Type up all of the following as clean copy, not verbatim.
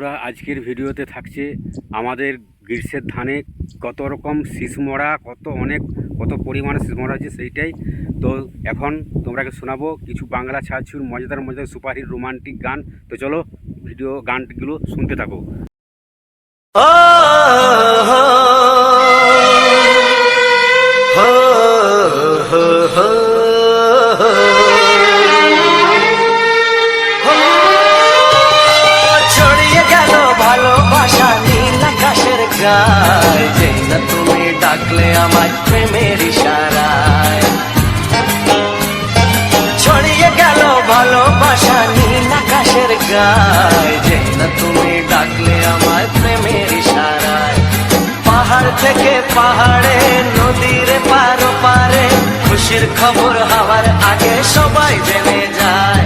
বন্ধুরা, আজকের ভিডিওতে থাকছে আমাদের গ্রীষ্মের ধানে কত রকম শীষমরা, কত পরিমাণে শীষমরা আছে সেইটাই। তো এখন তোমরাকে শোনাবো কিছু বাংলা ছাড়ছুর মজাদার সুপারহিট রোমান্টিক গান। তো চলো ভিডিও গানগুলো শুনতে থাকো। ভালোবাসা নীল আকাশের গায়, যেই না তুমি ডাকলে আমার প্রেমের ইশারায়। ছড়িয়ে গেল ভালোবাসা নীল আকাশের গায়, যেই না তুমি ডাকলে আমার প্রেমের ইশারায়। পাহাড় থেকে পাহাড়ে, নদীর পারো পারে, খুশির খবর হওয়ার আগে সবাই জেনে যায়।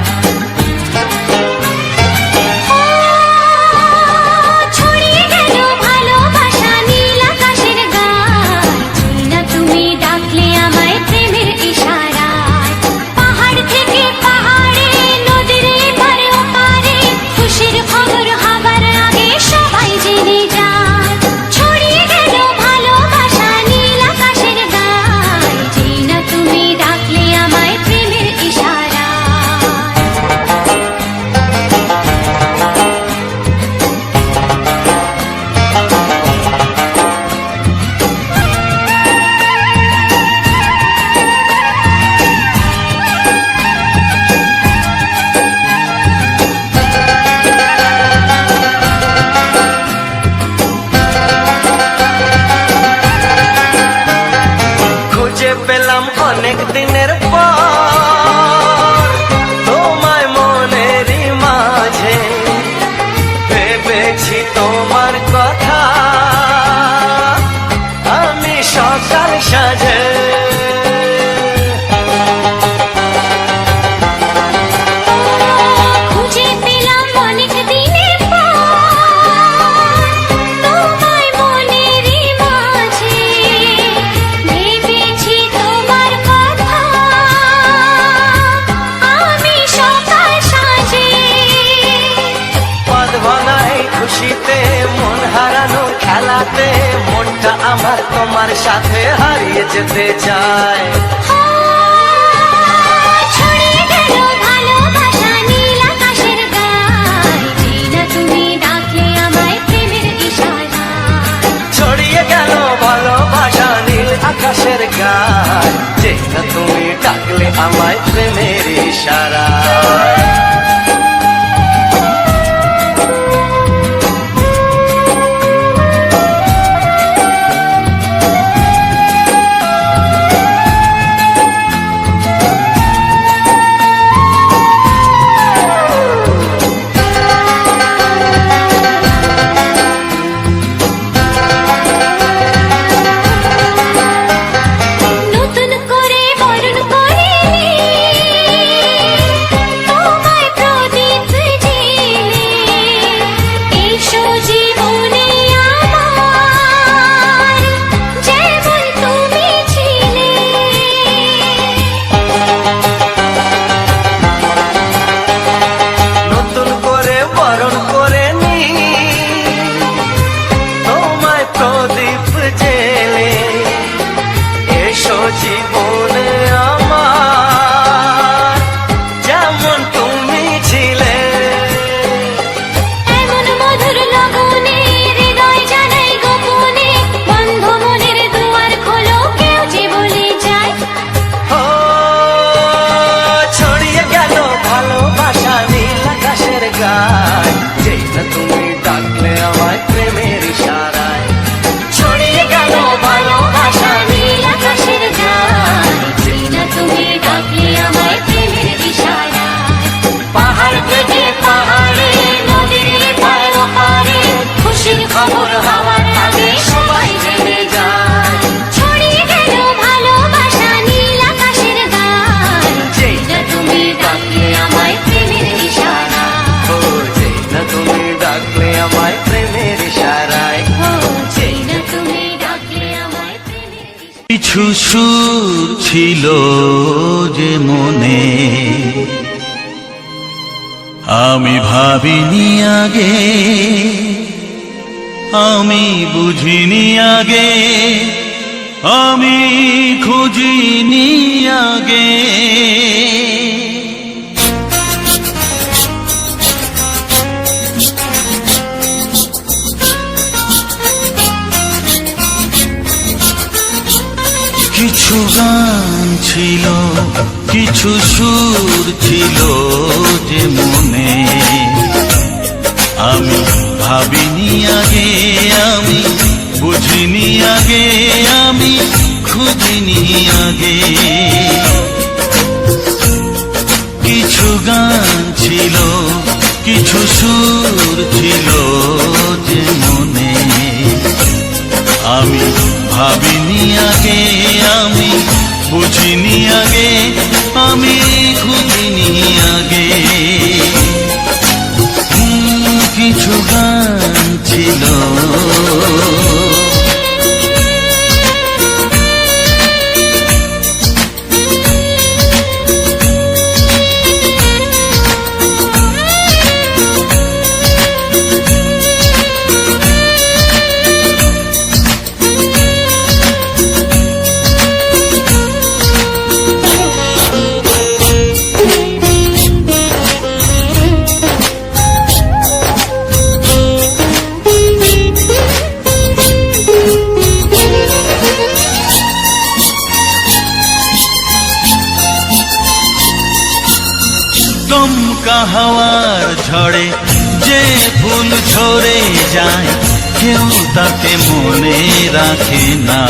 পেলাম অনেক দিনের পর তোমায় মনেরই মাঝে, ভেবেছি তোমার কথা আমি সকাল সাজে। খুশিতে মন হারানো খেলাতে মনটা আমার তোমার সাথে হারিয়ে যেতে চায়। ছড়িয়ে গেল ভালোবাসা নীল আকাশের গায়, যেই না তুমি ডাকলে আমায় প্রেমের ইশারায়। ছড়িয়ে গেল ভালোবাসা নীল আকাশের গায়, যেই না তুমি ডাকলে আমায় প্রেমের ইশারায়। জীবনে আমার যেমন তুমি ছিলে, এমন মধুর লগনে হৃদয় জানাই গোপনে, বন্ধ মনের দুয়ার খোলো, কেউ যে বলে যায়। ও ছড়িয়ে গেল ভালোবাসা নীল আকাশের গায়, যেই না তুমি ডাকলে আমায় প্রেমের ইশারায়। ছড়িয়ে গেল ভালোবাসা নীল আকাশের গায়, যেই না তুমি ডাকলে আমায় প্রেমের ইশারায়। পাহাড় থেকে পাহাড়ে, নদীর পারো পারে, খুশির খবর হওয়ার আগে সবাই জেনে যায়। ছড়িয়ে গেল ভালোবাসা নীল আকাশের গায়, যেই না তুমি ডাকলে আমায় প্রেমের ইশারায়। ও যেই না তুমি ডাকলে আমায় প্রেমের ইশারায়। ও যেই না তুমি ডাকলে আমায় প্রেমের ইশারায়। কিছু সুর ছিল যে মনে, আমি ভাবিনি আগে, আমি বুঝিনি আগে, আমি খুঁজিনি আগে। কিছু গান ছিল, কিছু সুর ছিল যে মনে, আমি ভাবিনি আগে, আমি বুঝিনি আগে, আমি খুঁজিনি আগে। কিছু গান ছিল, কিছু সুর ছিল যে মনে, আমি ভাবিনি আগে, আমি বুঝিনি আগে, আমি খুঁজিনি আগে। কিছু গান ছিল, দমকা হাওয়ার ঝড়ে যে ফুল ঝরে যায়, কেউ তাকে মনে রাখে না।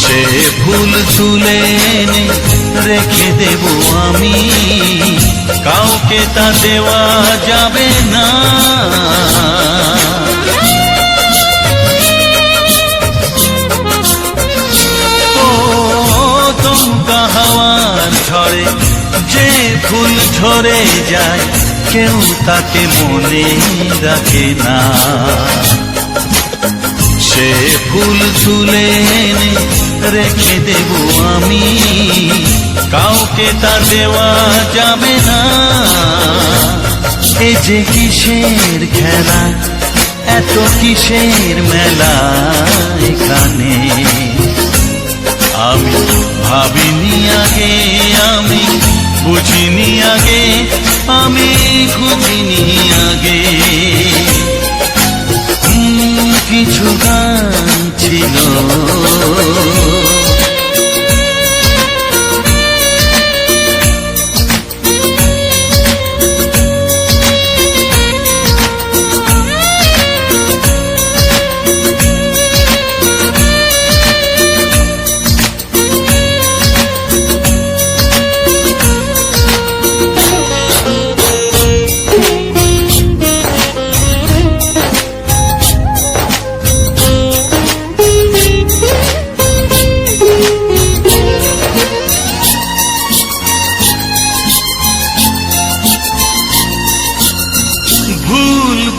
সে ফুল তুলে এনে রেখে দেব আমি, কাউকে তা দেওয়া যাবে না। দমকা হাওয়ার ঝড়ে যে ফুল ঝরে যায়, কেউ তাকে মনে রাখে না। সে ফুল তুলে এনে রেখে দেব আমি, কাউকে তা দেওয়া যাবে না। এ যে কিসের খেলা, এত কিসের মেলা এখানে, আমি ভাবিনি আগে, আমি বুঝিনি আগে, আমি খুঁজিনি আগে। কিছু গান ছিল,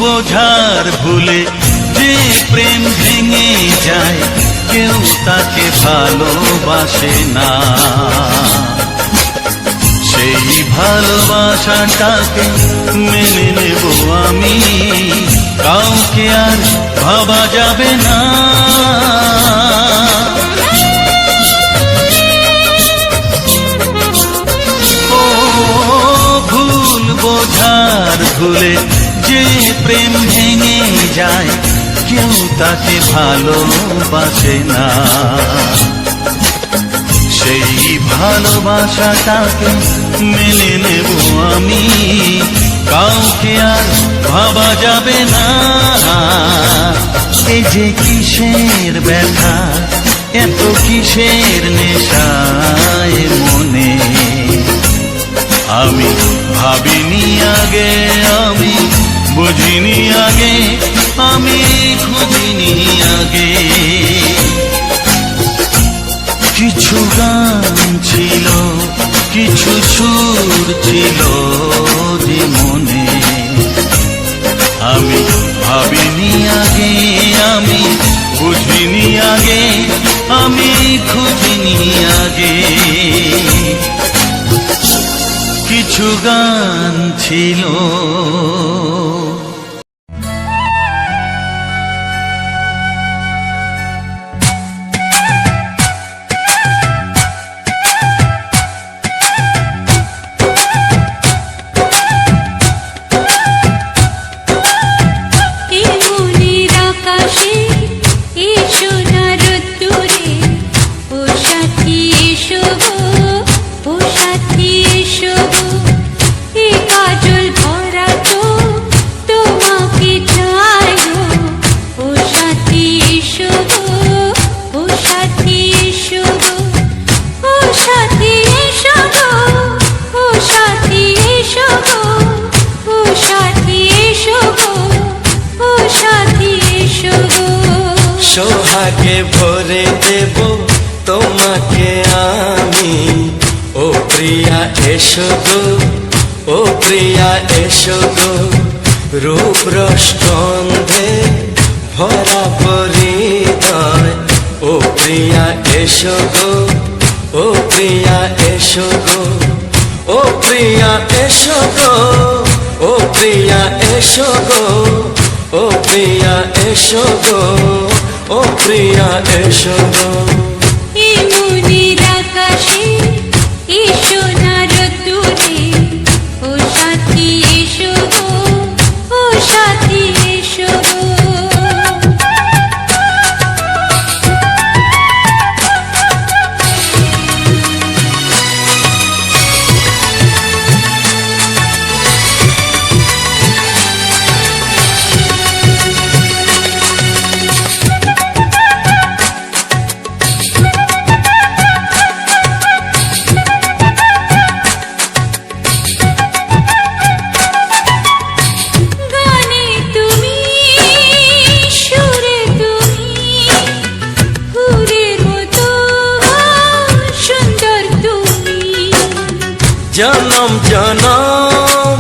বোঝার ভুলে যে প্রেম ভেঙে যায়, কেউ তাকে ভালোবাসে না। সেই ভালোবাসাটাকে মেনে নেব আমি, কাউকে আর ভাবা যাবে না। ও ভুল বোঝার ভুলে যে প্রেম ভেঙে যায়, কেউ তাকে ভালোবাসে না। সেই ভালোবাসাটাকে মেনে নেব আমি, কাউকে আর ভাবা যাবে না। এ যে কিসের ব্যথা, এত কিসের নেশায় মনে, আমি ভাবিনি আগে, আমি বুঝিনি আগে, আমি খুঁজিনি আগে। কিছু গান ছিল, কিছু সুর ছিল যে মনে, আমি ভাবিনি আগে, আমি বুঝিনি আগে, আমি খুঁজিনি আগে। কিছু গান ছিল। এ মনের আকাশে এসো না রোদ্দুরে, ও সাথী এসো গো, ও সাথী এসো গো। এ কাজল ভরা তো তোমাকে চাই গো, ও সাথী এসো গো, ও সাথী এসো গো, ও সাথী এসো গো, ও সাথী এসো গো, ও সাথী এসো গো, ও সাথী এসো গো। সোহাগে ভরে দেব তোমাকে আমি, ও প্রিয়া এসো গো, ও প্রিয়া এসো গো। রূপ রসগন্ধে ভরা পরিদয়, ও প্রিয়া এসো গো, ও প্রিয়া এসো গো, ও প্রিয়া এসো গো, ও প্রিয়া এসো গো, ও প্রিয়া এসো গো, ও প্রিয়া এসো গো। এ মনের আকাশে এসো না রোদ্দুরে, ও সাথী এসো গো, ও সাথী এসো গো। গানে তুমি, সুরে তুমি, ফুলের মতো সুন্দর তুমি। জনম জনম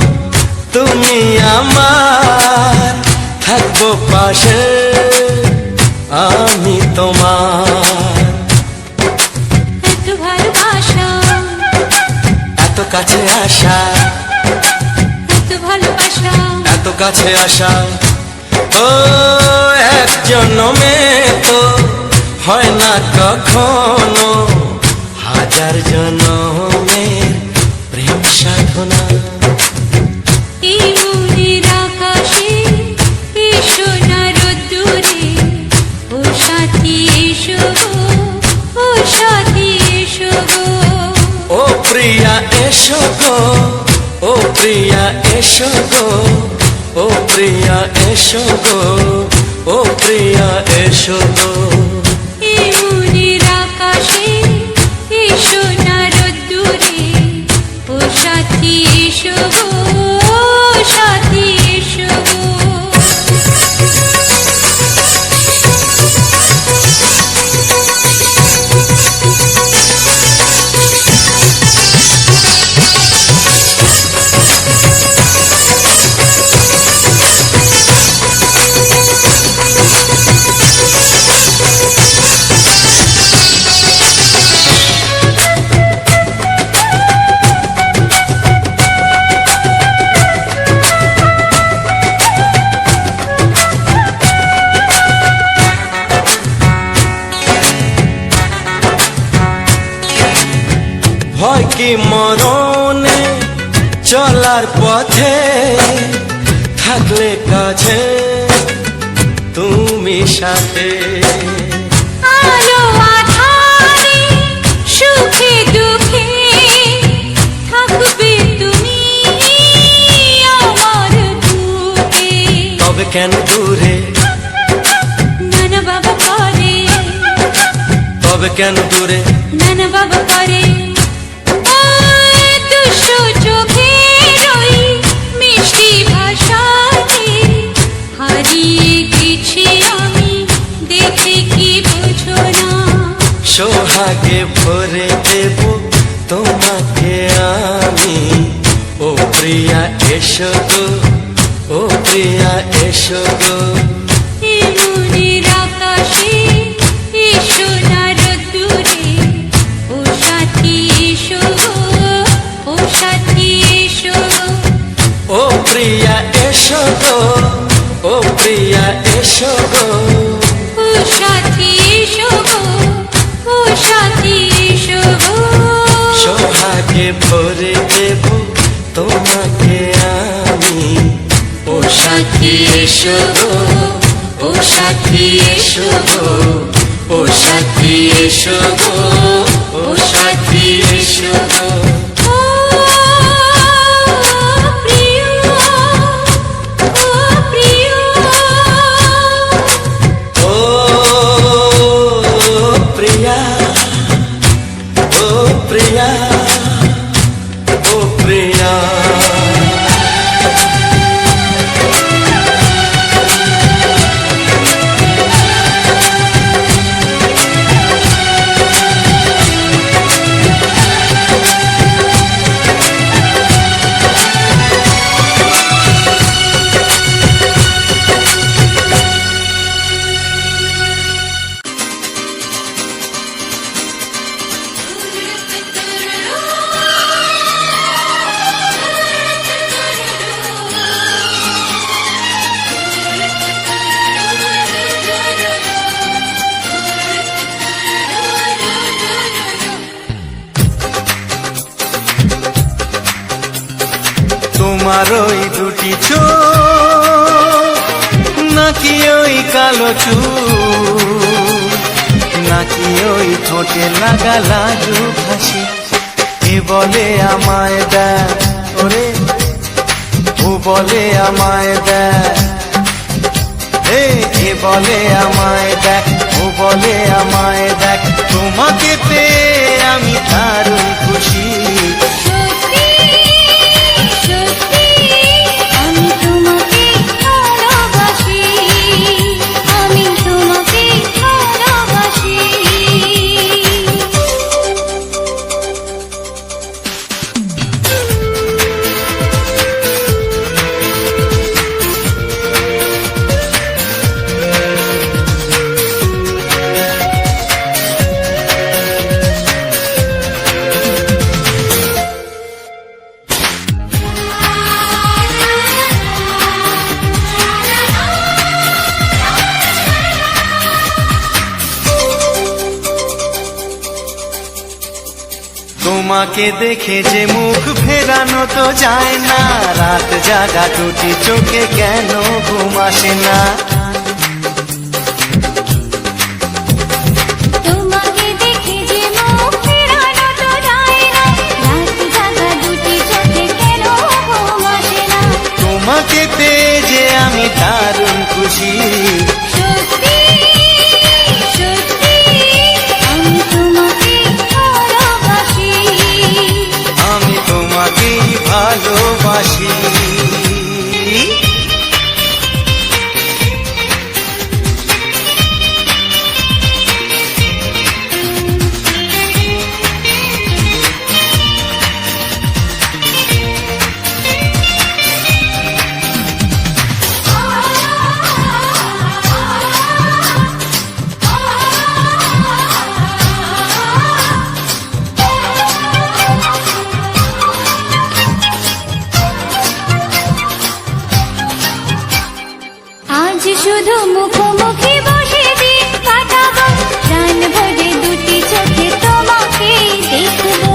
তুমি আমার, থাকবো পাশে আমি তোমার। এত ভালোবাসা, এত কাছে আসা, এত ভালোবাসা, এত কাছে আসা, ও এক জন্মে তো হয় না কখনো, হাজার জন্মের প্রেম সাধনা। এই মনের আকাশে এসো না রোদ্দুরে, ও সাথী এসো গো, ও সাথী এসো গো। ও প্রিয়া এসো গো, ও প্রিয়া এসো গো, ও প্রিয়া এসো গো, ও প্রিয়া এসো গো। এই মনের আকাশে এসো না রোদ্দুরে, ও সাথী এসো গো, ও সাথী এসো গো। ভয় কি মরণে চলার পথে, থাকলে কাছে তুমি সাথে। আলো আঁধারে, সুখে দুঃখে থাকবে তুমি আমার বুকে। তবে কেন দূরে, নানা বাবা করে, তবে কেন দূরে, নানা বাবা করে। ওই দুষ্টু চোখের ওই মিষ্টি ভাষাতে হারিয়ে গেছি আমি, দেখে কি বোঝো না। সোহাগে ভরে দেব তোমাকে আমি, ও প্রিয়া এসো গো, ও প্রিয়া এসো গো। এ মনের আকাশে এসো না রোদ্দুরে, ও সাথী এসো গো, ও সাথী এসো ও প্রিয়া এসো গো, ও সাথী এসো গো, ও সাথী এসো গো। সোহাগে ভরে দেব তোমাকে আমি। ও সাথী এসো গো, ও সাথী এসো গো, ও সাথী এসো গো, ও সাথী এসো গো। ও প্রিয়, ও প্রিয়, ও প্রিয়া, ও প্রিয়া, ও প্রিয়া। তোমার ওই দুটি চোখ, নাকি ওই কালো চুল, নাকি ওই ঠোঁটে লাগা লাজু হাসি, এ বলে আমায় দেখ ওরে, ও বলে আমায় দেখ, এ বলে আমায় দেখ, ও বলে আমায় দেখ, তোমাকে পেয়ে আমি দারুণ খুশি। সত্যি সত্যি আমি তোমাকে ভালোবাসি, আমি তোমাকে ভালোবাসি। তোমাকে দেখে যে মুখ ফেরানো তো যায় না, রাত জাগা দুটি চোখে কেন ঘুম আসে না। তোমাকে দেখে যে মুখ ফেরানো তো যায় না, রাত জাগা দুটি চোখে কেন ঘুম আসে না। তোমাকে পেয়ে যে আমি দারুণ খুশি। সত্যি সত্যি আমি তোমাকে ভালোবাসি, আমি তোমাকেই ভালোবাসি। আজ শুধু মুখোমুখি বসে দিন কাটাবো, প্রাণ ভরে দুটি চোখে তোমাকে দেখবো।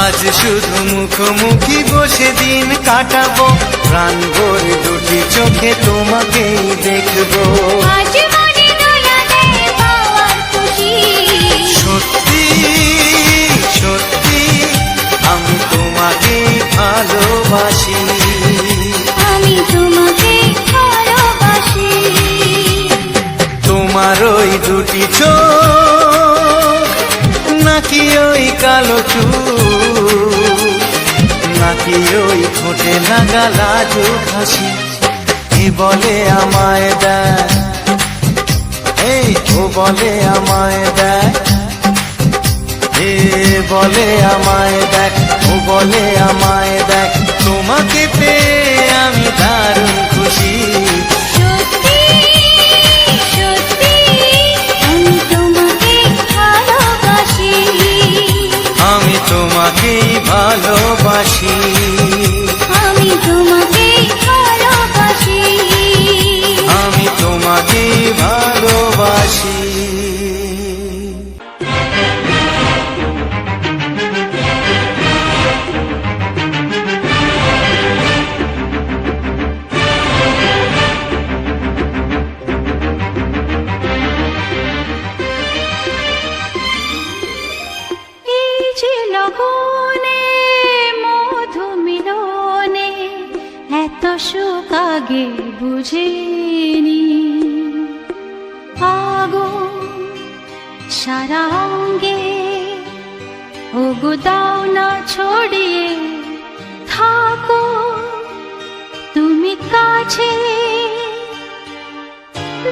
আজ শুধু মুখোমুখি বসে দিন কাটাবো, প্রাণ ভরে দুটি চোখে তোমাকেই দেখবো। আজ মনে দোলা দেয় পাওয়ার খুশি। সত্যি সত্যি আমি তোমাকে ভালোবাসি। আমি তোমাকে ভালোবাসি। তোমার ওই দুটি চোখ, নাকি ওই কালো চুল, নাকি ওই ঠোঁটে লাগা লাজু হাসি, এ বলে আমায় দেখ, এই ও বলে আমায় দেখ, এ বলে আমায় দেখ, ও বলে আমায় দেখ, তোমাকে পেয়ে আমি দারুণ খুশি। সত্যি সত্যি আমি তোমাকে ভালোবাসি, আমি তোমাকেই ভালোবাসি। আমি সুখ আগে বুঝিনি। আগুন সারা অঙ্গে ওগো দাও না ছড়িয়ে, থাকো তুমি কাছে,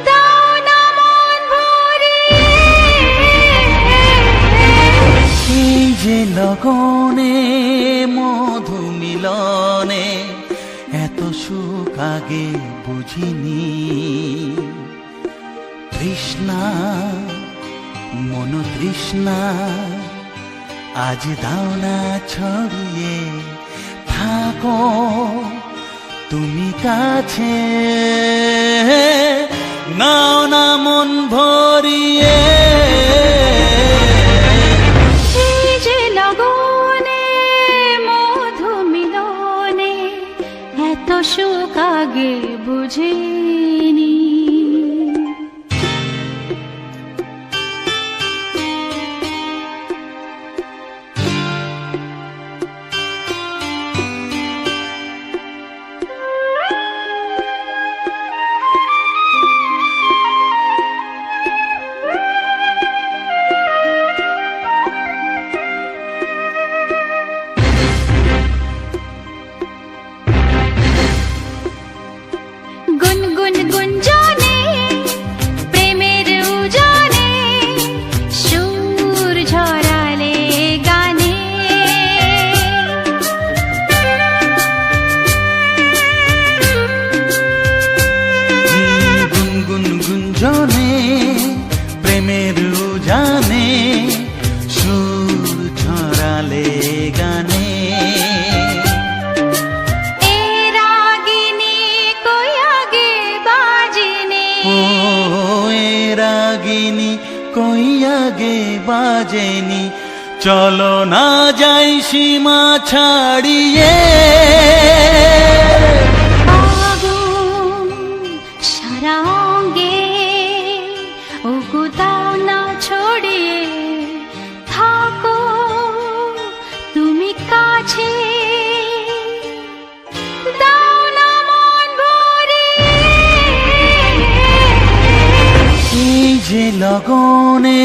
দাও না মন ভরিয়ে। এই যে লগনে মধু মিলনে এত সুখ আগে বুঝিনি। তৃষ্ণা মন তৃষ্ণা আজ দাও না ছড়িয়ে, থাকো তুমি কাছে, নাও না মন ভরিয়ে। এই যে লগনে মধু মিলনে এত সুখ আগে বুঝিনি। গুনগুন গুঞ্জনে প্রেমের উজানে সুর ঝরালে গানে। গুনগুন গুঞ্জনে প্রেমের উজানে সুর ছড়ালে গানে। এ রাগিনী কই আগে বাজেনি, ও এ রাগিনী কই আগে বাজেনি, চলো না যাই সীমা ছাড়িয়ে। আগুন সারা অঙ্গে ওগো দাও না ছড়িয়ে, থাকো তুমি কাছে, দাও না মন ভরিয়ে। এই যে লগনে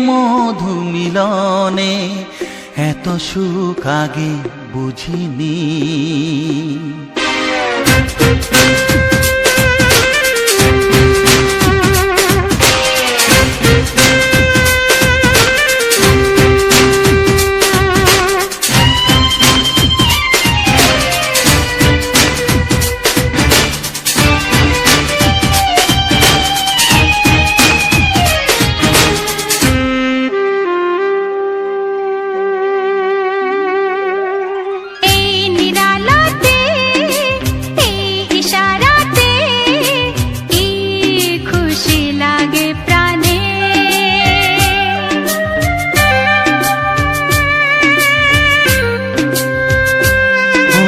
মধু মিলনে এত সুখ আগে বুঝিনি। এই নিরালাতে, এই ইশারাতে কি খুশি লাগে প্রাণে। ও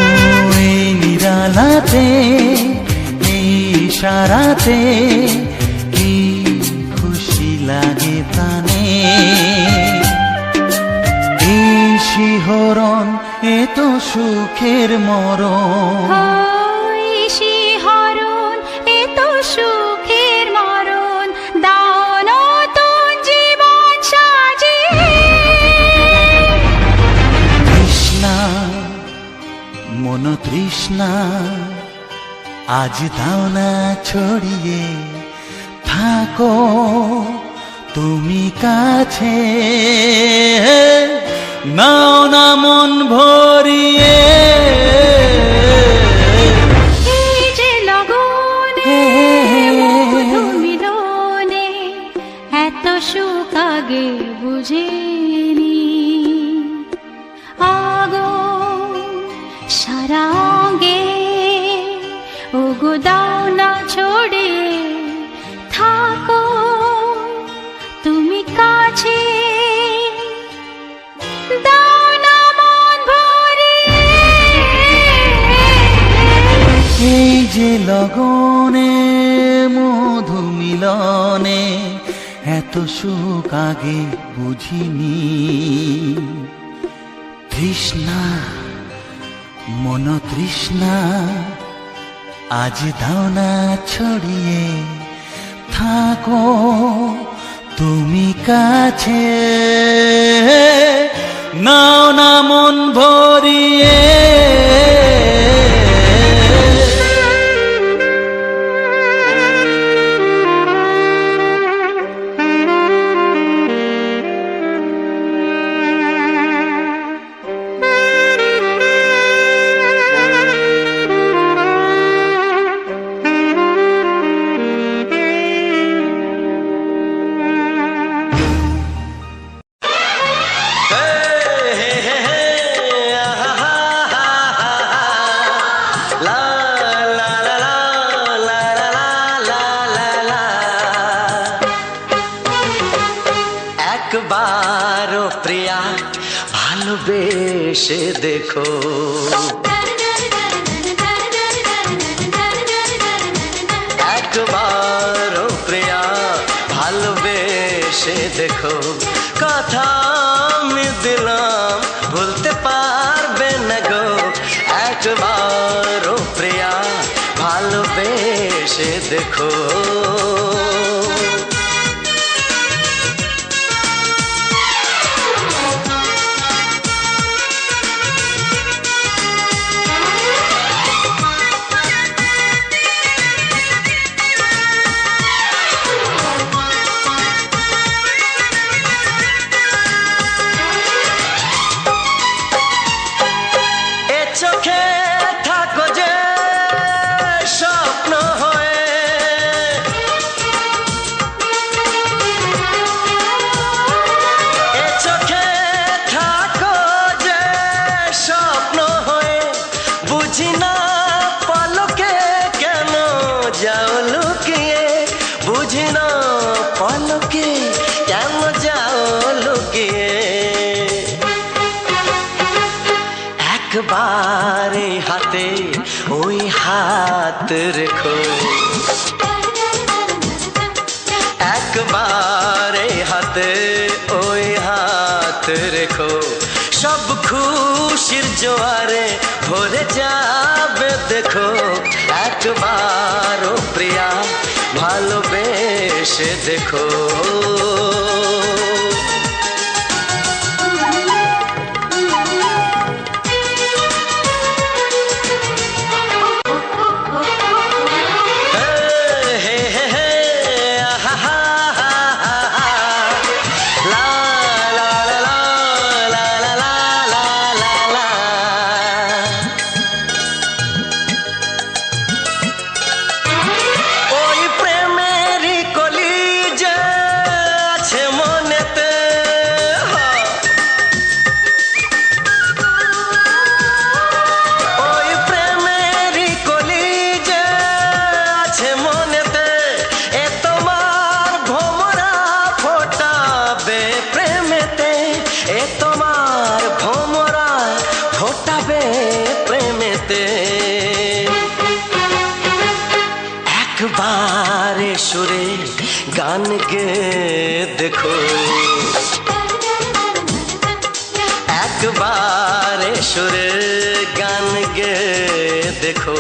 এই নিরালাতে এই ইশারাতে কি খুশি লাগে প্রাণে। এই শিহরণ এ তো সুখের মরণ। ওই শিহরণ এ তো সুখের মরণ, দাও নতুন জীবন সাজিয়ে। তৃষ্ণা মন তৃষ্ণা আজ দাও না ছড়িয়ে, থাকো তুমি কাছে, নাও না মন ভরিয়ে। এই যে লগনে মধু মিলনে এত সুখ আগে বুঝিনি। আগুন সারা অঙ্গে ওগো দাও না ছড়িয়ে, থাকো তুমি কাছে, দাও না মন ভরিয়ে। এই যে লগনে মধু মিলনে এত সুখ আগে বুঝিনি। তৃষ্ণা মন তৃষ্ণা আজ দাও না ছড়িয়ে থাকো তুমি কাছে, নাও না মন ভরিয়ে। একবারও প্রিয়া ভালোবেসে দেখো, একবারও প্রিয়া ভালোবেসে দেখো। কথা আমি দিলাম ভুলতে পারবে না গো, একবারও প্রিয়া ভালোবেসে দেখো। চোখে থাকো যে স্বপ্ন হয়ে, এ চোখে থাকো যে স্বপ্ন হয়ে, বুঝি না পলকে কেন যাও লুকিয়ে, বুঝি না পলকে কেন যাও লুকিয়ে। একবারে হাতে ওই হাত রেখো, একবারে হাতে ওই হাত রেখো। সব খুশির জোয়ারে ভরে যাবে দেখো, একবারও প্রিয়া ভালোবেসে দেখো। একবারে সুরে গান গে দেখো, একবারে সুরে গান গে দেখো।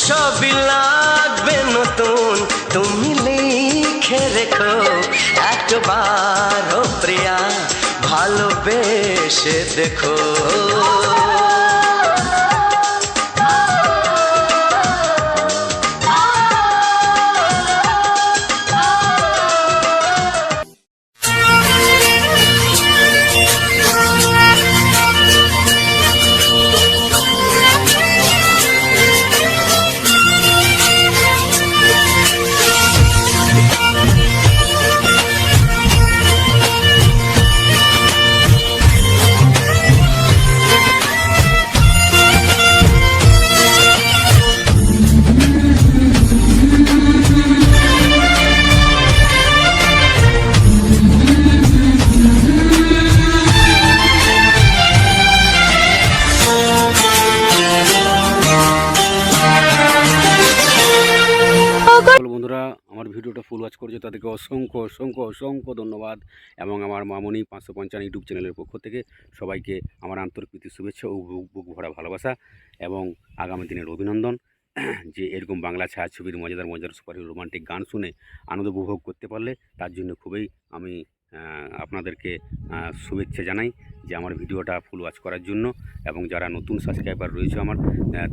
সবই লাগবে নতুন তুমি লিখে রেখো, একবারও প্রিয়া ভালোবেসে দেখো। বন্ধুরা আমার ভিডিওটা ফুল ওয়াচ করছে তাদেরকে অসংখ্য অসংখ্য অসংখ্য ধন্যবাদ, এবং আমার মামনি 555 ইউটিউব চ্যানেলের পক্ষ থেকে সবাইকে আমার আন্তরিক প্রীতি শুভেচ্ছা ও বুক ভরা ভালোবাসা এবং আগামী দিনের অভিনন্দন। যে এরকম বাংলা ছায়াছবির মজাদার মজাদার সুপার হিরো রোমান্টিক গান শুনে আনন্দ উপভোগ করতে পারলে তার জন্য খুবই আমি আপনাদেরকে শুভেচ্ছা জানাই যে আমার ভিডিওটা ফুল ওয়াচ করার জন্য। এবং যারা নতুন সাবস্ক্রাইবার রয়েছে আমার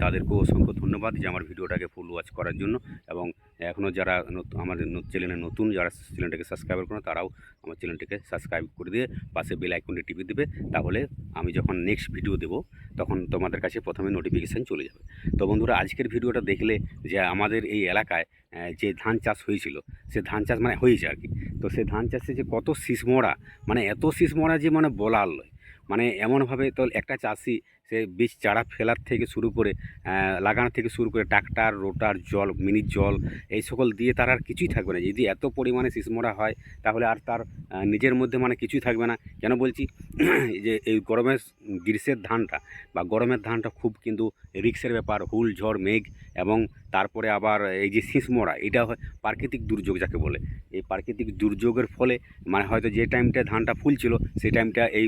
তাদেরকেও অসংখ্য ধন্যবাদ যে আমার ভিডিওটাকে ফুল ওয়াচ করার জন্য। এবং এখনও যারা আমার চ্যানেলে নতুন, যারা চ্যানেলটাকে সাবস্ক্রাইব করে তারাও আমার চ্যানেলটাকে সাবস্ক্রাইব করে দিয়ে পাশে বেল আইকনটি টিপে দেবে, তাহলে আমি যখন নেক্সট ভিডিও দেবো তখন তোমাদের কাছে প্রথমে নোটিফিকেশান চলে যাবে। তো বন্ধুরা, আজকের ভিডিওটা দেখলে যে আমাদের এই এলাকায় যে ধান চাষ হয়েছিল, সে ধান চাষ মানে হয়েছে আর কি, তো সে ধান চাষে যে কত শীষমরা, মানে এত শীষমরা যে মানে বলার নয়। মানে এমনভাবে তো একটা চাষি সে বীজ চারা ফেলার থেকে শুরু করে লাগানোর থেকে শুরু করে ট্রাক্টর, রোটার, জল, মিনির জল, এই সকল দিয়ে তার আর কিছুই থাকবে না। যদি এত পরিমাণে শীষমরা হয় তাহলে আর তার নিজের মধ্যে মানে কিছুই থাকবে না। কেন বলছি যে এই গ্রীষ্মের ধানটা বা গরমের ধানটা খুব কিন্তু রিক্সের ব্যাপার। হুল, ঝড়, মেঘ এবং তারপরে আবার এই যে শীষমরা, এটা হয় প্রাকৃতিক দুর্যোগ যাকে বলে। এই প্রাকৃতিক দুর্যোগের ফলে মানে হয়তো যে টাইমটা ধানটা ফুলছিল সেই টাইমটা এই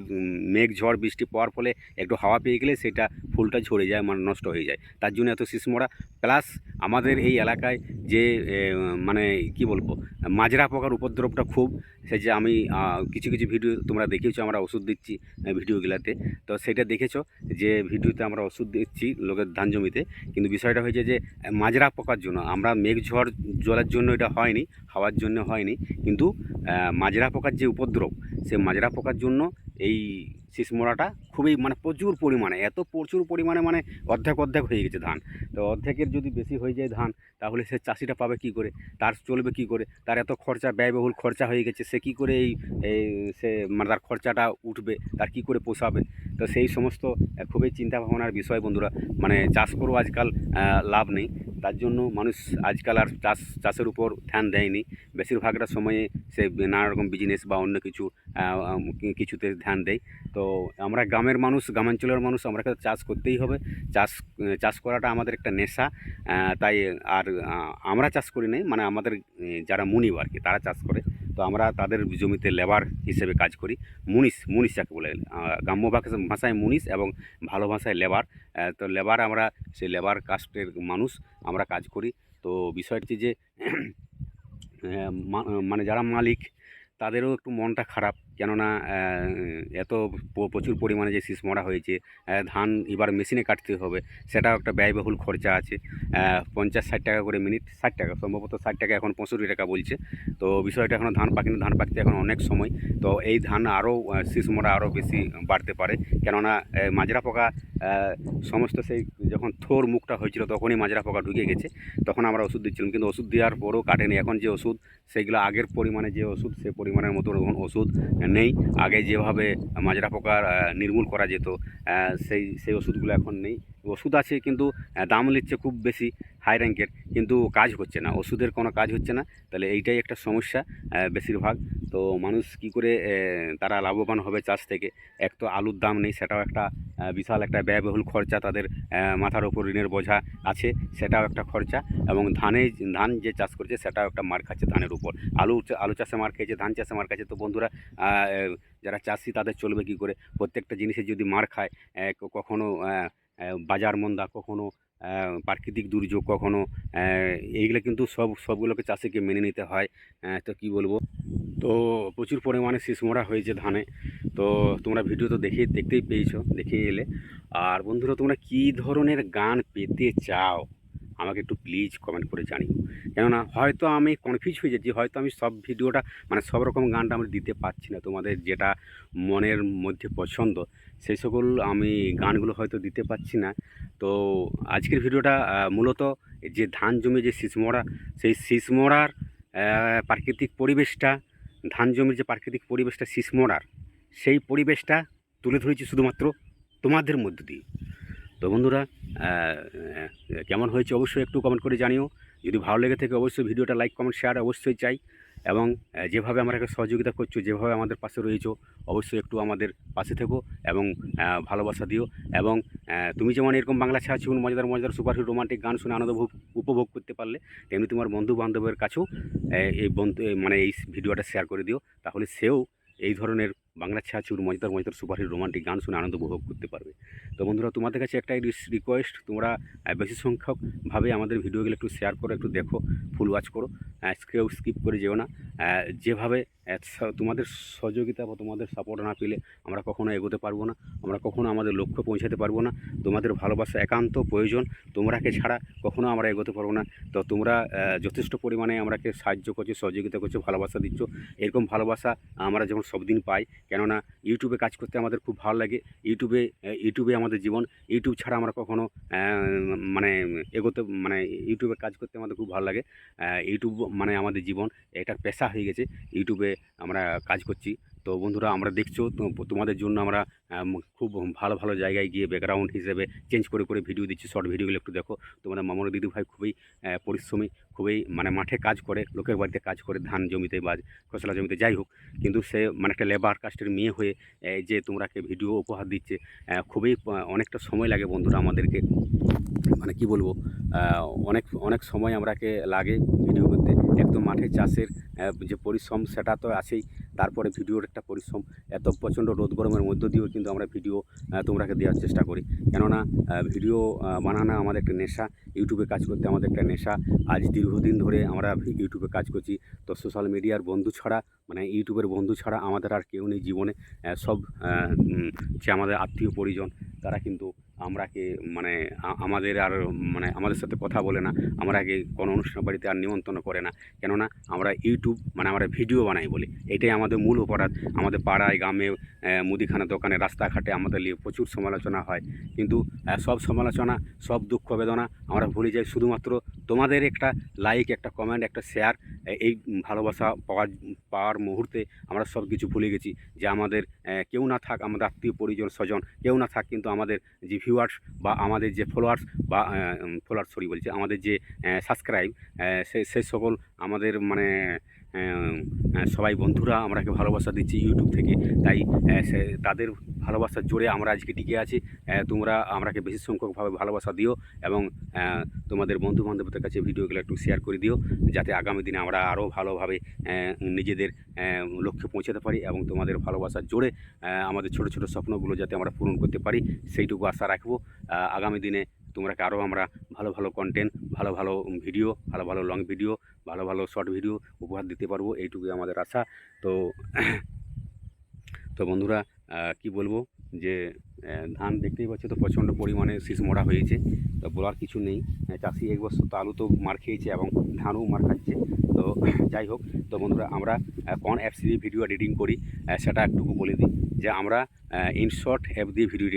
মেঘ, ঝড়, বৃষ্টি পড়ার ফলে একটু হাওয়া পেয়ে গেলে সেটা ফুলটা ঝরে যায়, মানে নষ্ট হয়ে যায়। তার জন্য এত শীষমরা। প্লাস আমাদের এই এলাকায় যে মানে কি বলবো, মাজরা পোকার উপদ্রবটা খুব। সে যে আমি কিছু কিছু ভিডিও তোমরা দেখেছো, আমরা ওষুধ দিচ্ছি ভিডিওগুলোতে, তো সেটা দেখেছো যে ভিডিওতে আমরা ওষুধ দিচ্ছি লোকের ধান জমিতে। কিন্তু বিষয়টা হয়েছে যে মাজরা পোকার জন্য, আমরা মেঘ ঝড় জলের জন্য এটা হয়নি, হাওয়ার জন্য হয়নি, কিন্তু মাজরা পোকার যে উপদ্রব, সে মাজরা পোকার জন্য এই শীষমরাটা খুবই মানে প্রচুর পরিমাণে, এত প্রচুর পরিমাণে মানে অর্ধেক হয়ে গেছে ধান। তো অর্ধেকের যদি বেশি হয়ে যায় ধান, তাহলে সে চাষিটা পাবে কি করে, তার চলবে কি করে, তার এত খরচা, ব্যয়বহুল খরচা হয়ে গেছে, সে কি করে এই সে মানে তার খরচাটা উঠবে, তার কি করে পোষাবে। তো সেই সমস্ত খুবই চিন্তা ভাবনার বিষয় বন্ধুরা। মানে চাষ করেও আজকাল লাভ নেই, তার জন্য মানুষ আজকাল আর চাষের উপর ধ্যান দেয়নি। বেশিরভাগটা সময়ে সে নানা রকম বিজনেস বা অন্য কিছুতে ধ্যান দেয়। তো আমরা গ্রামের মানুষ, গ্রামাঞ্চলের মানুষ, আমরা চাষ করতেই হবে। চাষ করাটা আমাদের একটা নেশা। তাই আর আমরা চাষ করি নাই, মানে আমাদের যারা মুনিব আর কি, তারা চাষ করে। তো আমরা তাদের জমিতে লেবার হিসেবে কাজ করি। মুনিশ যাকে বলে, গ্রাম্য ভাষায় মুনিশ এবং ভালো ভাষায় লেবার। তো লেবার, আমরা সেই লেবার কাস্টের মানুষ, আমরা কাজ করি। তো বিষয়টি হচ্ছে যে মানে যারা মালিক তাদেরও একটু মনটা খারাপ, কেননা এত প্রচুর পরিমাণে যে শীষমরা হয়েছে, ধান এবার মেশিনে কাটতে হবে, সেটাও একটা ব্যয়বহুল খরচা আছে। 50-60 টাকা করে মিনিট, 60 টাকা সম্ভবত, 60 টাকা এখন 65 টাকা বলছে। তো বিষয়টা এখনও ধান পাকেনি, ধান পাকতে এখন অনেক সময়। তো এই ধান আরও শীষমরা আরও বেশি বাড়তে পারে, কেননা মাজরা পোকা সমস্ত সেই যখন থোর মুখটা হয়েছিল তখনই মাজরা পোকা ঢুকে গেছে, তখন আমরা ওষুধ দিচ্ছিলাম, কিন্তু ওষুধ দেওয়ার পরেও কাটেনি। এখন যে ওষুধ, সেগুলো আগের পরিমাণে যে ওষুধ, সে পরিমাণের মতো ওষুধ নেই। আগে যেভাবে মাজরা পোকা নির্মূল করা যেত, সেই ওষুধগুলো এখন নেই। ওষুধ আছে কিন্তু দাম নিচ্ছে খুব বেশি, হাই র্যাঙ্কের, কিন্তু কাজ হচ্ছে না, ওষুধের কোনো কাজ হচ্ছে না। তাহলে এইটাই একটা সমস্যা বেশিরভাগ। তো মানুষ কি করে তারা লাভবান হবে চাষ থেকে? এক তো আলুর দাম নেই, সেটাও একটা বিশাল একটা ব্যয়বহুল খরচা, তাদের মাথার ওপর ঋণের বোঝা আছে, সেটাও একটা খরচা। এবং ধান যে চাষ করছে সেটাও একটা মার খাচ্ছে ধানের উপর। আলু চাষে মার খেয়েছে, ধান চাষে মার খাচ্ছে। তো বন্ধুরা, যারা চাষি তাদের চলবে কি করে? প্রত্যেকটা জিনিসে যদি মার খায়, কখনো বাজার মন্দা, কখনো প্রাকৃতিক দুর্যোগ, কখনো এইগুলো কিন্তু সবগুলোকে চাষিকে মেনে নিতে হয়। তো কি বলবো, তো প্রচুর পরিমাণে শীষমরা হয়েছে ধানে। তো তোমরা ভিডিও তো দেখতেই পেয়েছো, দেখে এলে। আর বন্ধুরা, তোমরা কী ধরনের গান পেতে চাও আমাকে একটু প্লিজ কমেন্ট করে জানিও, কেননা হয়তো আমি কনফিউজ হয়ে যাচ্ছি, হয়তো আমি সব ভিডিওটা মানে সব রকম গানটা আমি দিতে পারছি না। তোমাদের যেটা মনের মধ্যে পছন্দ সেই সকল আমি গানগুলো হয়তো দিতে পারছি না। তো আজকের ভিডিওটা মূলত যে ধান জমি যে শীষমরা, সেই শীষমরার প্রাকৃতিক পরিবেশটা, ধান জমির যে প্রাকৃতিক পরিবেশটা শীষমরার, সেই পরিবেশটা তুলে ধরেছি শুধুমাত্র তোমাদের মধ্য দিয়ে। তো বন্ধুরা, কেমন হয়েছে অবশ্যই একটু কমেন্ট করে জানিও। যদি ভালো লেগে থাকে অবশ্যই ভিডিওটা লাইক, কমেন্ট, শেয়ার অবশ্যই চাই। এবং যেভাবে আমাকে সহযোগিতা করছো, যেভাবে আমাদের পাশে রয়েছো, অবশ্যই একটু আমাদের পাশে থেকো এবং ভালোবাসা দিও। এবং তুমি যেমন এরকম বাংলা ছায়াছবির মজাদার সুপার হিট রোমান্টিক গান শুনে আনন্দ উপভোগ করতে পারলে, তেমনি তোমার বন্ধু বান্ধবের কাছেও এই ভিডিওটা শেয়ার করে দিও, তাহলে সেও এই ধরনের বাংলা ছায়াছবির মজাদার মজাদার সুপারহিট রোমান্টিক গান শুনে আনন্দ উপভোগ করতে পারবে। তো বন্ধুরা, তোমাদের কাছে একটাই রিকোয়েস্ট, তোমরা বেশি সংখ্যকভাবে আমাদের ভিডিওগুলো একটু শেয়ার করো, একটু দেখো, ফুল ওয়াচ করো, কেউ স্কিপ করে যেও না। যেভাবে তোমাদের সহযোগিতা বা তোমাদের সাপোর্ট না পেলে আমরা কখনো এগোতে পারবো না, আমরা কখনো আমাদের লক্ষ্যে পৌঁছাতে পারবো না। তোমাদের ভালোবাসা একান্ত প্রয়োজন, তোমরাকে ছাড়া কখনো আমরা এগোতে পারবো না। তো তোমরা যথেষ্ট পরিমাণে আমরাকে সাহায্য করছো, সহযোগিতা করছো, ভালোবাসা দিচ্ছ। এরকম ভালোবাসা আমরা যেমন সব দিন পাই, কেননা ইউটিউবে কাজ করতে আমাদের খুব ভালো লাগে। ইউটিউবে আমাদের জীবন, ইউটিউব ছাড়া আমরা কখনো মানে এগোতে মানে ইউটিউবে কাজ করতে আমাদের খুব ভালো লাগে। ইউটিউব মানে আমাদের জীবন, এটার পেশা হয়ে গেছে, ইউটিউবে আমরা কাজ করছি। তো বন্ধুরা, আমরা দেখছো তোমাদের জন্য আমরা খুব ভালো ভালো জায়গায় গিয়ে ব্যাকগ্রাউন্ড হিসেবে চেঞ্জ করে করে ভিডিও দিচ্ছি। শর্ট ভিডিওগুলো একটু দেখো। তোমাদের মামনি দিদিভাই খুবই পরিশ্রমী, খুবই মানে মাঠে কাজ করে, লোকের বাড়িতে কাজ করে, ধান জমিতে বা খসলা জমিতে, যাই হোক, কিন্তু সে মানে একটা লেবার কাস্টের মেয়ে হয়ে যে তোমরাকে ভিডিও উপহার দিচ্ছে, খুবই অনেকটা সময় লাগে বন্ধুরা আমাদেরকে, মানে কি বলবো, অনেক অনেক সময় আমরাকে লাগে ভিডিও করতে। একদম মাঠে চাষের যে পরিশ্রম সেটা তো আছেই, তারপরে ভিডিওর একটা পরিশ্রম। এত প্রচণ্ড রোদ গরমের মধ্য দিয়েও কিন্তু আমরা ভিডিও তোমরাকে দেওয়ার চেষ্টা করি, কেননা ভিডিও বানানো আমাদের একটা নেশা, ইউটিউবে কাজ করতে আমাদের একটা নেশা। আজ দীর্ঘদিন ধরে আমরা ইউটিউবে কাজ করছি। তো সোশ্যাল মিডিয়ার বন্ধু ছাড়া, মানে ইউটিউবের বন্ধু ছাড়া আমাদের আর কেউ নেই জীবনে। সব যে আমাদের আত্মীয় পরিজন, তারা কিন্তু আমরাকে মানে আমাদের আর মানে আমাদের সাথে কথা বলে না, আমরাকে কোনো অনুষ্ঠান বাড়িতে আর নিমন্ত্রণ করে না, কেননা আমরা ইউটিউব মানে আমরা ভিডিও বানাই বলে। এটাই আমাদের মূল অপরাধ। আমাদের পাড়ায়, গ্রামে, মুদিখানা দোকানে, রাস্তাঘাটে আমাদের নিয়ে প্রচুর সমালোচনা হয়, কিন্তু সব সমালোচনা, সব দুঃখ বেদনা আমরা ভুলে যাই। শুধুমাত্র তোমাদের একটা লাইক, একটা কমেন্ট, একটা শেয়ার, এই ভালোবাসা পাওয়ার মুহূর্তে আমরা সব কিছু ভুলে গেছি। যে আমাদের কেউ না থাক, আমাদের আত্মীয় পরিজন স্বজন কেউ না থাক, কিন্তু আমাদের যে ভিউয়ার্স বা আমাদের যে ফলোয়ার্স বা আমাদের যে সাবস্ক্রাইব, সেই সকল আমাদের মানে সবাই বন্ধুরা আমরাকে ভালোবাসা দিচ্ছি ইউটিউব থেকে। তাই তাদের ভালোবাসার জোরে আমরা আজকে টিকে আছি। তোমরা আমরাকে বেশি সংখ্যকভাবে ভালোবাসা দিও, এবং তোমাদের বন্ধু বান্ধবদের কাছে ভিডিওগুলো একটু শেয়ার করে দিও, যাতে আগামী দিনে আমরা আরও ভালোভাবে নিজেদের লক্ষ্যে পৌঁছাতে পারি, এবং তোমাদের ভালোবাসার জোরে আমাদের ছোট ছোট স্বপ্নগুলো যাতে আমরা পূরণ করতে পারি, সেইটুকু আশা রাখবো। আগামী দিনে তোমরাকে আরও আমরা ভালো ভালো কন্টেন্ট, ভালো ভালো ভিডিও, ভালো ভালো লং ভিডিও, ভালো ভালো শর্ট ভিডিও উপহার দিতে পারবো, এইটুকুই আমাদের আশা। তো তো বন্ধুরা, কি বলবো, যে ধান দেখতেই পাচ্ছ তো প্রচণ্ড পরিমাণে শীষ মরা হয়েছে, তো বলার কিছু নেই। চাষি এক বছর তো আলু তো মার খেয়েছে এবং ধানও মার খাচ্ছে। তো যাই হোক, তো বন্ধুরা, আমরা কোন অ্যাপস দিয়ে ভিডিও এডিটিং করি সেটা একটুকু বলে দিই, যে আমরা ইনশর্ট অ্যাপ দিয়ে ভিডিও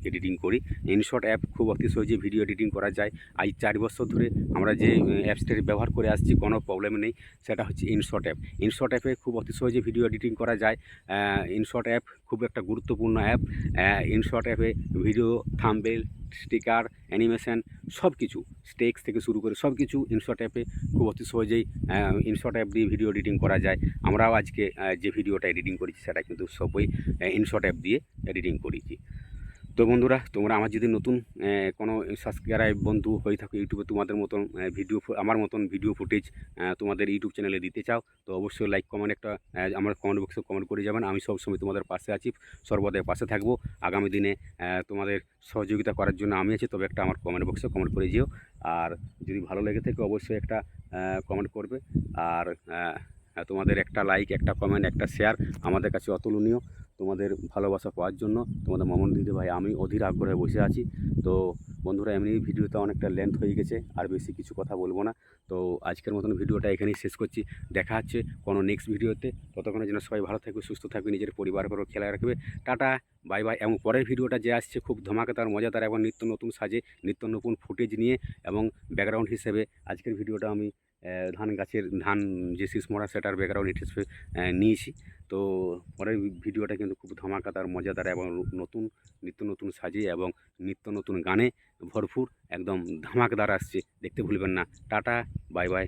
এডিটিং করি। ইনশর্ট অ্যাপ খুব অতি সহজে ভিডিও এডিটিং করা যায়। আজ 4 বছর ধরে আমরা যে অ্যাপসটি ব্যবহার করে আসছি, কোনো প্রবলেম নেই, সেটা হচ্ছে ইনশর্ট অ্যাপ। ইনশর্ট অ্যাপে খুব অতি সহজে ভিডিও এডিটিং করা যায়। ইনশর্ট অ্যাপ খুব একটা গুরুত্বপূর্ণ অ্যাপ। ইনশর্ট অ্যাপে ভিডিও, থাম্বনেল, স্টিকার, অ্যানিমেশন, সব কিছু, টেক্সট থেকে শুরু করে সব কিছু ইনশর্ট অ্যাপে খুব অতি সহজেই ইনশর্ট অ্যাপ দিয়ে ভিডিও এডিটিং করা যায়। আমরাও আজকে যে ভিডিওটা এডিটিং করেছি সেটা কিন্তু সবই ইনশর্ট অ্যাপ দিয়ে এডিটিং করেছি। তো বন্ধুরা, তোমরা আমার যদি নতুন কোনো সাবস্ক্রাইব বন্ধু হয়ে থাকো ইউটিউবে, তোমাদের মতন আমার মতন ভিডিও ফুটেজ তোমাদের ইউটিউব চ্যানেলে দিতে চাও, তো অবশ্যই লাইক কমেন্ট একটা আমার কমেন্ট বক্সে কমেন্ট করে যাবেন। আমি সবসময় তোমাদের পাশে আছি, সর্বদাই পাশে থাকবো। আগামী দিনে তোমাদের সহযোগিতা করার জন্য আমি আছি, তবে একটা আমার কমেন্ট বক্সে কমেন্ট করে যেও। আর যদি ভালো লেগে থাকে অবশ্যই একটা কমেন্ট করবে। আর তোমাদের একটা লাইক, একটা কমেন্ট, একটা শেয়ার আমাদের কাছে অতুলনীয়। তোমাদের ভালোবাসা পাওয়ার জন্য তোমাদের মামুন দিদি ভাই আমি অধীর আগ্রহে বসে আছি। তো বন্ধুরা, এমনি ভিডিওটা অনেকটা লেন্থ হয়ে গেছে, আর বেশি কিছু কথা বলবো না। তো আজকের মতন ভিডিওটা এখানেই শেষ করছি। দেখা হচ্ছে কোনো নেক্সট ভিডিওতে। ততক্ষণের জন্য সবাই ভালো থাকবে, সুস্থ থাকবে, নিজের পরিবারেরও খেয়াল রাখবে। Tata, bye bye. এবং পরের ভিডিওটা যে আসছে খুব ধমাকাদার, মজাদার এবং নিত্য নতুন সাজে, নিত্য নতুন ফুটেজ নিয়ে, এবং ব্যাকগ্রাউন্ড হিসেবে আজকের ভিডিওটা আমি ধান যে শীষ মরা সেটার ব্যাকগ্রাউন্ড হিসেবে নিয়েছি। তো পরের ভিডিওটা কিন্তু খুব ধামাকাদার, মজাদার এবং নিত্য নতুন সাজে এবং নিত্য নতুন গানে ভরপুর, একদম ধামাকাদার আসছে, দেখতে ভুলবেন না। Tata, bye bye.